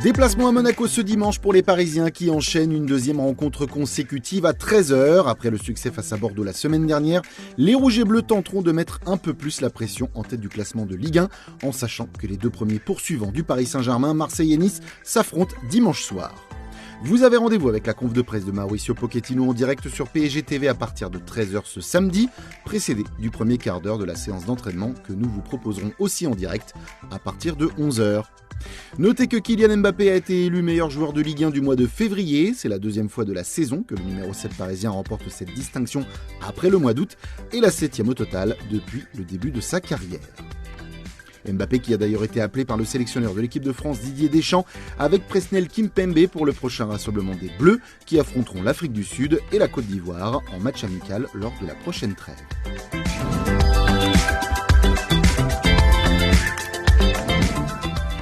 Déplacement à Monaco ce dimanche pour les Parisiens qui enchaînent une deuxième rencontre consécutive à 13h. Après le succès face à Bordeaux la semaine dernière, les Rouges et Bleus tenteront de mettre un peu plus la pression en tête du classement de Ligue 1, en sachant que les deux premiers poursuivants du Paris Saint-Germain, Marseille et Nice, s'affrontent dimanche soir. Vous avez rendez-vous avec la conf de presse de Mauricio Pochettino en direct sur PSG TV à partir de 13h ce samedi, précédé du premier quart d'heure de la séance d'entraînement que nous vous proposerons aussi en direct à partir de 11h. Notez que Kylian Mbappé a été élu meilleur joueur de Ligue 1 du mois de février. C'est la deuxième fois de la saison que le numéro 7 parisien remporte cette distinction après le mois d'août et la 7e au total depuis le début de sa carrière. Mbappé qui a d'ailleurs été appelé par le sélectionneur de l'équipe de France Didier Deschamps avec Presnel Kimpembe pour le prochain rassemblement des Bleus qui affronteront l'Afrique du Sud et la Côte d'Ivoire en match amical lors de la prochaine trêve.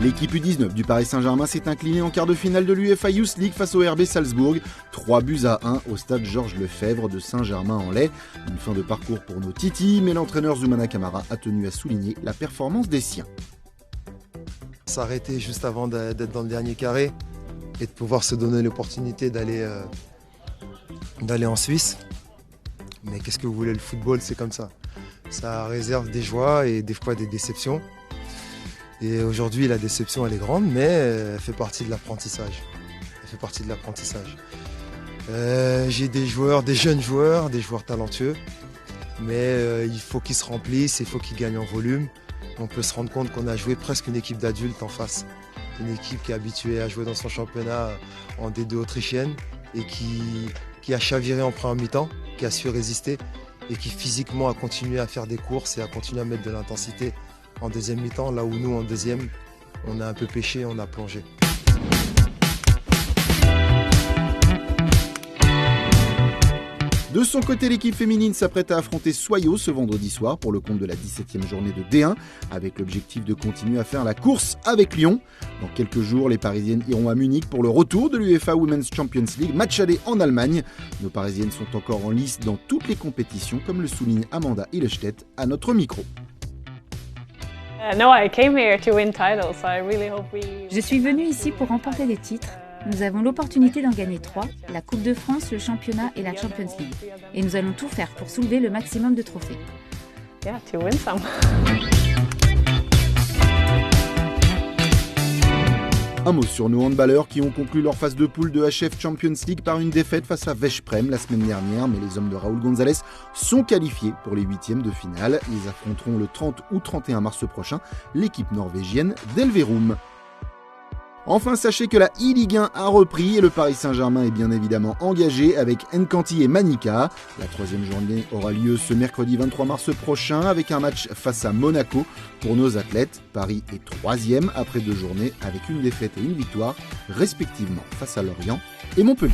L'équipe U19 du Paris Saint-Germain s'est inclinée en quart de finale de l'UEFA Youth League face au RB Salzbourg, 3-1 au stade Georges Lefebvre de Saint-Germain-en-Laye. Une fin de parcours pour nos titis, mais l'entraîneur Zoumana Camara a tenu à souligner la performance des siens. S'arrêter juste avant d'être dans le dernier carré et de pouvoir se donner l'opportunité d'aller en Suisse. Mais qu'est-ce que vous voulez, le football c'est comme ça. Ça réserve des joies et des fois des déceptions. Et aujourd'hui, la déception, elle est grande, mais elle fait partie de l'apprentissage. J'ai des jeunes joueurs, des joueurs talentueux, mais il faut qu'ils se remplissent, il faut qu'ils gagnent en volume. On peut se rendre compte qu'on a joué presque une équipe d'adultes en face. Une équipe qui est habituée à jouer dans son championnat en D2 autrichienne et qui a chaviré en première mi-temps, qui a su résister et qui physiquement a continué à faire des courses et a continué à mettre de l'intensité en deuxième mi-temps, là où nous, en deuxième, on a un peu pêché, on a plongé. De son côté, l'équipe féminine s'apprête à affronter Soyaux ce vendredi soir pour le compte de la 17e journée de D1, avec l'objectif de continuer à faire la course avec Lyon. Dans quelques jours, les Parisiennes iront à Munich pour le retour de l'UEFA Women's Champions League, match aller en Allemagne. Nos Parisiennes sont encore en lice dans toutes les compétitions, comme le souligne Amanda Hillestedt à notre micro. Je suis venue ici pour remporter des titres. Nous avons l'opportunité d'en gagner 3, la Coupe de France, le championnat et la Champions League. Et nous allons tout faire pour soulever le maximum de trophées. Un mot sur nos handballeurs qui ont conclu leur phase de poule de HF Champions League par une défaite face à Veszprém la semaine dernière, mais les hommes de Raúl González sont qualifiés pour les huitièmes de finale. Ils affronteront le 30 ou 31 mars prochain l'équipe norvégienne d'Elverum. Enfin, sachez que la e-Ligue 1 a repris et le Paris Saint-Germain est bien évidemment engagé avec Nkanti et Manika. La troisième journée aura lieu ce mercredi 23 mars prochain avec un match face à Monaco pour nos athlètes. Paris est troisième après 2 journées avec une défaite et une victoire respectivement face à Lorient et Montpellier.